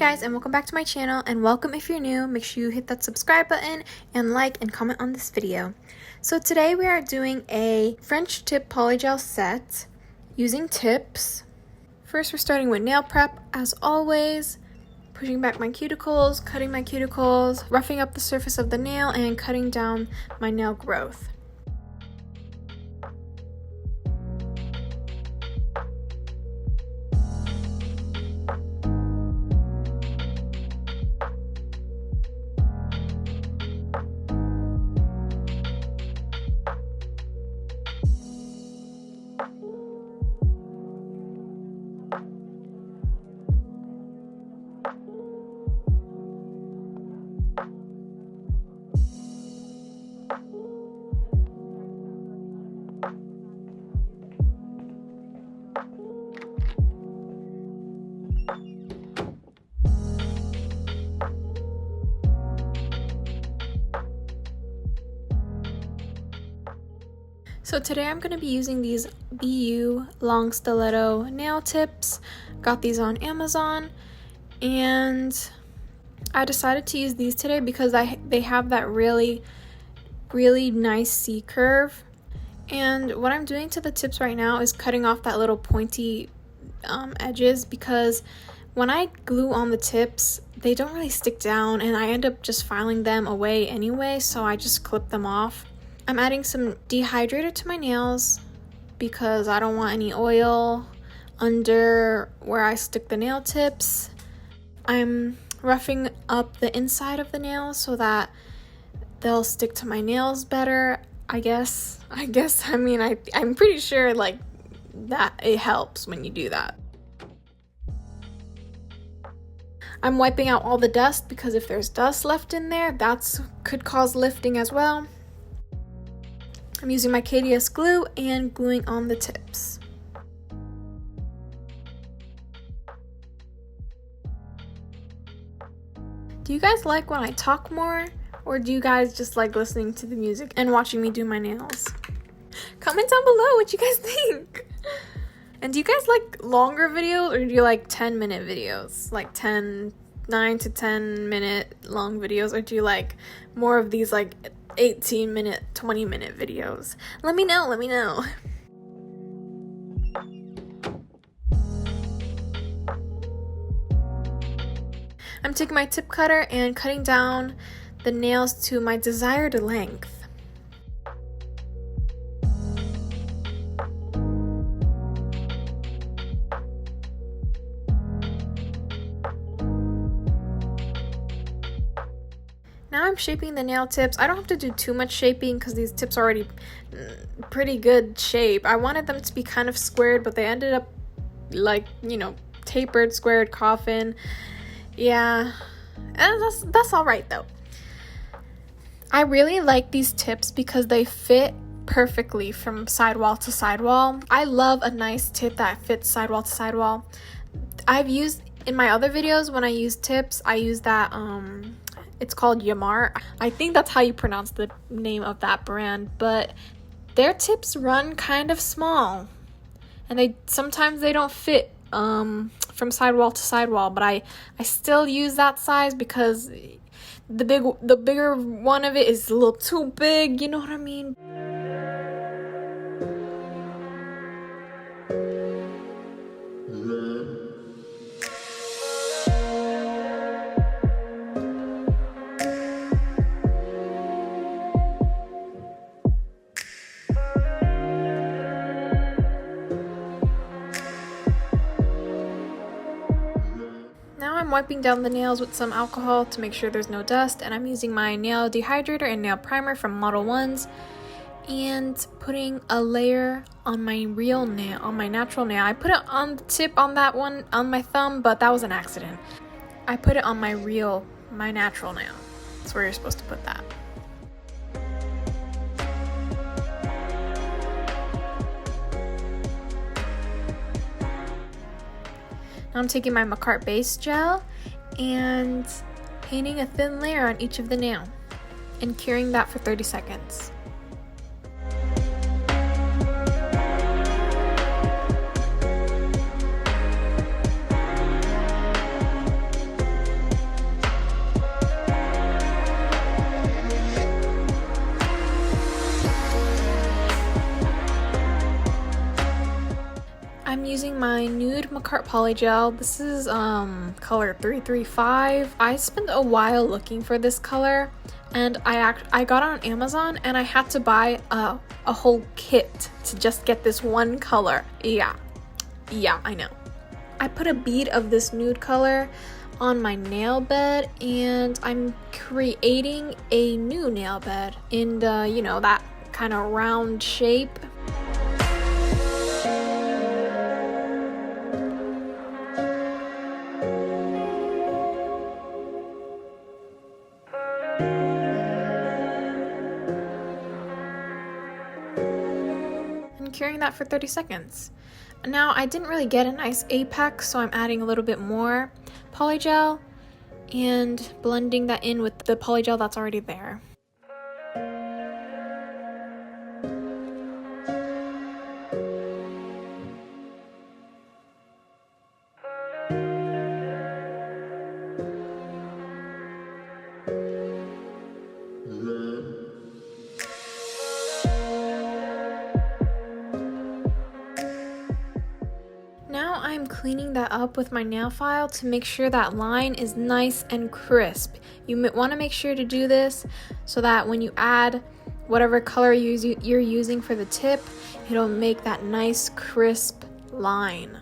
guys, and welcome back to my channel, and welcome if you're new. Make sure you hit that subscribe button and like and comment on this video. So today we are doing a French tip polygel set using tips. First we're starting with nail prep as always, pushing back my cuticles, cutting my cuticles, roughing up the surface of the nail, and cutting down my nail growth. So today I'm going to be using these BU long stiletto nail tips. Got these on Amazon, and I decided to use these today because they have that really nice C curve. And what I'm doing to the tips right now is cutting off that little pointy edges, because when I glue on the tips, they don't really stick down and I end up just filing them away anyway, so I just clip them off. I'm adding some dehydrator to my nails because I don't want any oil under where I stick the nail tips. I'm roughing up the inside of the nails so that they'll stick to my nails better, I guess. I mean, I'm pretty sure like that it helps when you do that. I'm wiping out all the dust because if there's dust left in there, that could cause lifting as well. I'm using my KDS glue and gluing on the tips. Do you guys like when I talk more, or do you guys just like listening to the music and watching me do my nails? Comment down below what you guys think. And do you guys like longer videos, or do you like 10-minute videos? Like 9 to 10 minute long videos, or do you like more of these like 18-minute, 20-minute videos? Let me know. I'm taking my tip cutter and cutting down the nails to my desired length. Now I'm shaping the nail tips. I don't have to do too much shaping because these tips are already pretty good shape. I wanted them to be kind of squared, but they ended up like, you know, tapered, squared, coffin. Yeah, and that's all right though. I really like these tips because they fit perfectly from sidewall to sidewall. I love a nice tip that fits sidewall to sidewall. I've used in my other videos, when I use tips, I use that it's called Makartt. I think that's how you pronounce the name of that brand, but their tips run kind of small, and sometimes they don't fit from sidewall to sidewall, but I still use that size because the bigger one of it is a little too big, you know what I mean? Now I'm wiping down the nails with some alcohol to make sure there's no dust, and I'm using my nail dehydrator and nail primer from Model 1s and putting a layer on my real nail, on my natural nail. I put it on the tip on that one on my thumb, but that was an accident. I put it on my natural nail. That's where you're supposed to put that. Now I'm taking my Makartt base gel and painting a thin layer on each of the nail and curing that for 30 seconds. using my nude Makartt Polygel. This is color 335. I spent a while looking for this color, and I got it on Amazon, and I had to buy a whole kit to just get this one color. Yeah, I know. I put a bead of this nude color on my nail bed, and I'm creating a new nail bed in the, you know, that kind of round shape. And curing that for 30 seconds. Now, I didn't really get a nice apex, so I'm adding a little bit more polygel and blending that in with the polygel that's already there. Now I'm cleaning that up with my nail file to make sure that line is nice and crisp. You want to make sure to do this so that when you add whatever color you're using for the tip, it'll make that nice crisp line.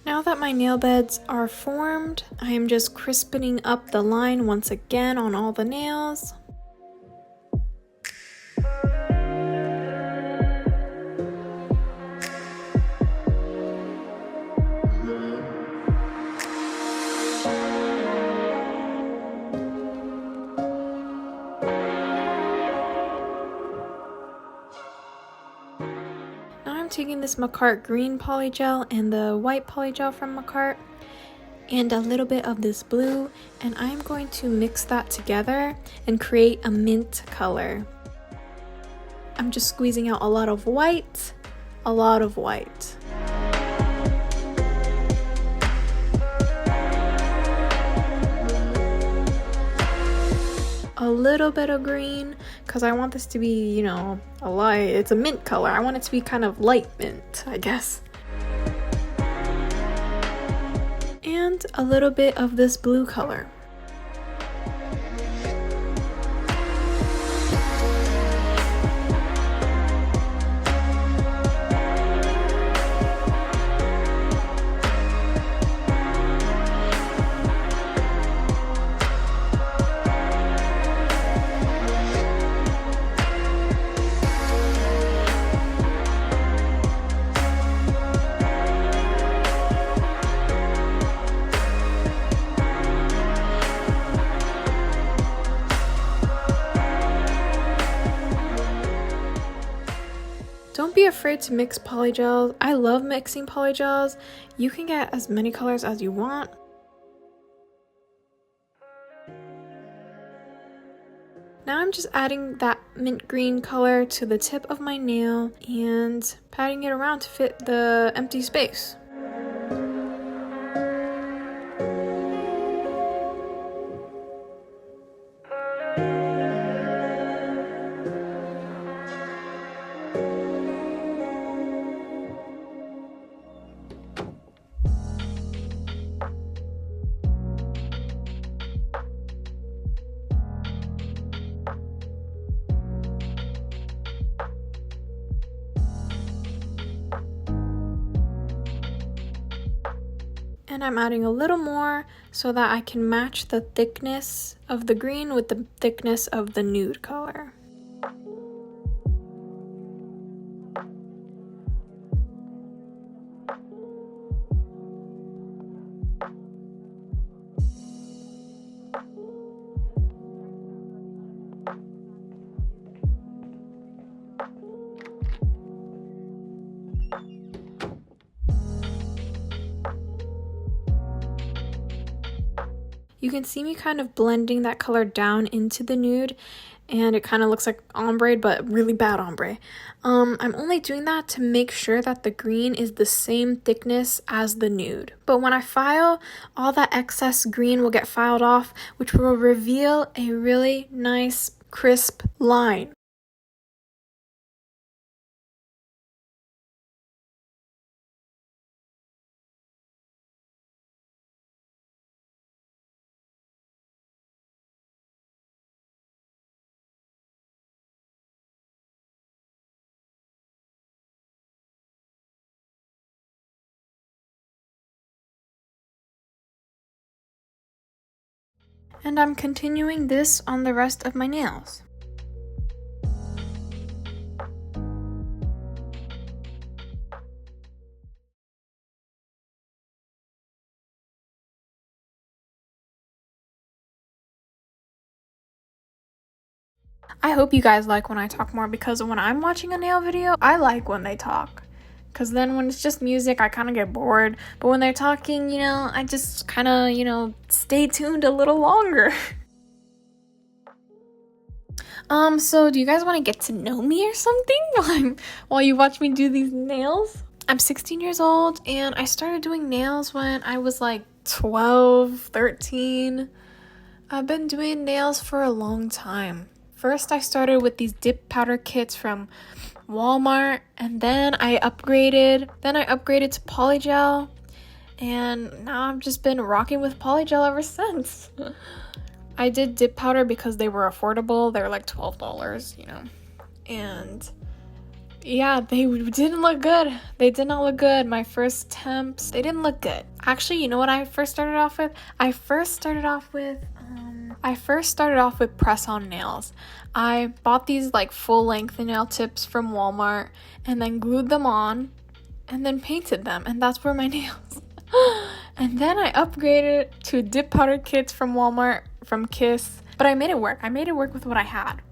Now that my nail beds are formed, I am just crispening up the line once again on all the nails. Taking this Makartt green polygel and the white polygel from Makartt and a little bit of this blue, and I'm going to mix that together and create a mint color. I'm just squeezing out a lot of white. A little bit of green, because I want this to be, you know, it's a mint color. I want it to be kind of light mint, I guess. And a little bit of this blue color. afraid to mix polygels. I love mixing polygels. You can get as many colors as you want. Now I'm just adding that mint green color to the tip of my nail and patting it around to fit the empty space. And I'm adding a little more so that I can match the thickness of the green with the thickness of the nude color. You can see me kind of blending that color down into the nude, and it kind of looks like ombre, but really bad ombre. I'm only doing that to make sure that the green is the same thickness as the nude. But when I file, all that excess green will get filed off, which will reveal a really nice, crisp line. And I'm continuing this on the rest of my nails. I hope you guys like when I talk more, because when I'm watching a nail video, I like when they talk. Because then when it's just music, I kind of get bored. But when they're talking, I just kind of, stay tuned a little longer. So do you guys want to get to know me or something while you watch me do these nails? I'm 16 years old, and I started doing nails when I was like 12, 13. I've been doing nails for a long time. First, I started with these dip powder kits from Walmart, and then I upgraded to Polygel, and now I've just been rocking with Polygel ever since. I did dip powder because they were affordable. They were like $12, and yeah, they didn't look good. They did not look good. My first attempts, they didn't look good. Actually, you know what I first started off with? I first started off with press-on nails. I bought these like full-length nail tips from Walmart and then glued them on and then painted them, and that's were my nails. And then I upgraded to dip powder kits from Walmart, from Kiss, but I made it work. I made it work with what I had.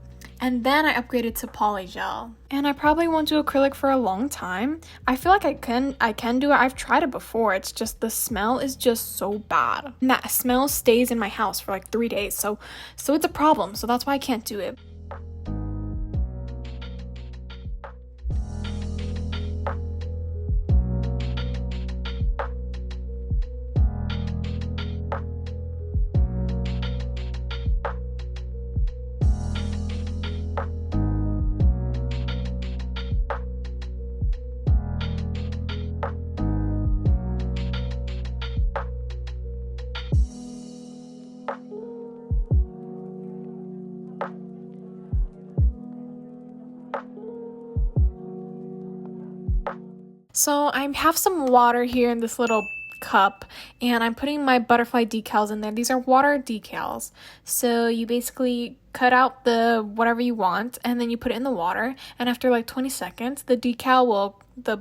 And then I upgraded to Polygel. And I probably won't do acrylic for a long time. I feel like I can do it. I've tried it before. It's just the smell is just so bad. And that smell stays in my house for like 3 days. So it's a problem. So that's why I can't do it. So I have some water here in this little cup, and I'm putting my butterfly decals in there. These are water decals. So you basically cut out the whatever you want, and then you put it in the water, and after like 20 seconds, the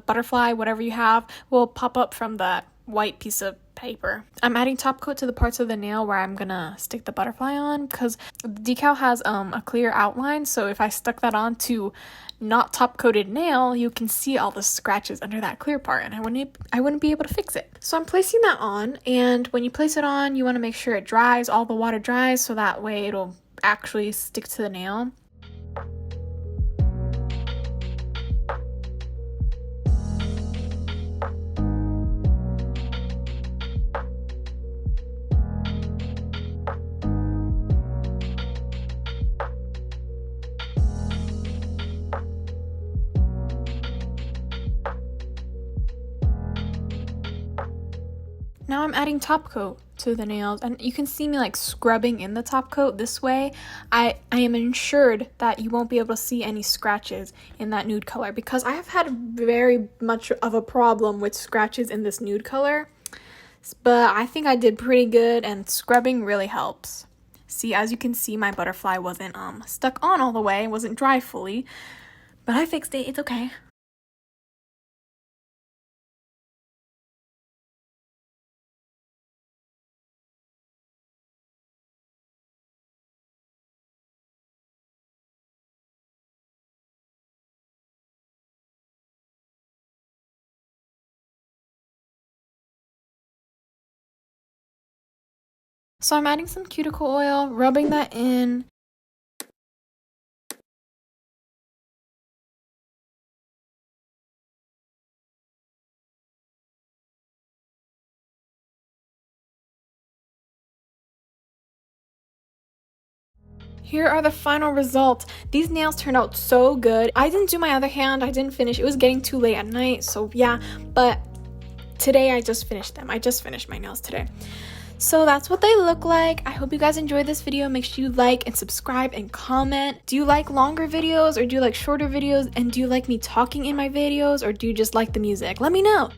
butterfly, whatever you have, will pop up from that white piece of paper. I'm adding top coat to the parts of the nail where I'm gonna stick the butterfly on, because the decal has a clear outline, so if I stuck that on to not top coated nail, you can see all the scratches under that clear part, and I wouldn't be able to fix it. So I'm placing that on, and when you place it on, you want to make sure it dries, all the water dries, so that way it'll actually stick to the nail. Now I'm adding top coat to the nails, and you can see me like scrubbing in the top coat this way. I am ensured that you won't be able to see any scratches in that nude color, because I have had very much of a problem with scratches in this nude color, but I think I did pretty good, and scrubbing really helps. See, as you can see, my butterfly wasn't stuck on all the way, wasn't dry fully, but I fixed it. It's okay. So I'm adding some cuticle oil, rubbing that in. Here are the final results. These nails turned out so good. I didn't do my other hand. I didn't finish. It was getting too late at night, so yeah. But today I just finished them. I just finished my nails today. So that's what they look like. I hope you guys enjoyed this video. Make sure you like and subscribe and comment. Do you like longer videos or do you like shorter videos? And do you like me talking in my videos or do you just like the music? Let me know.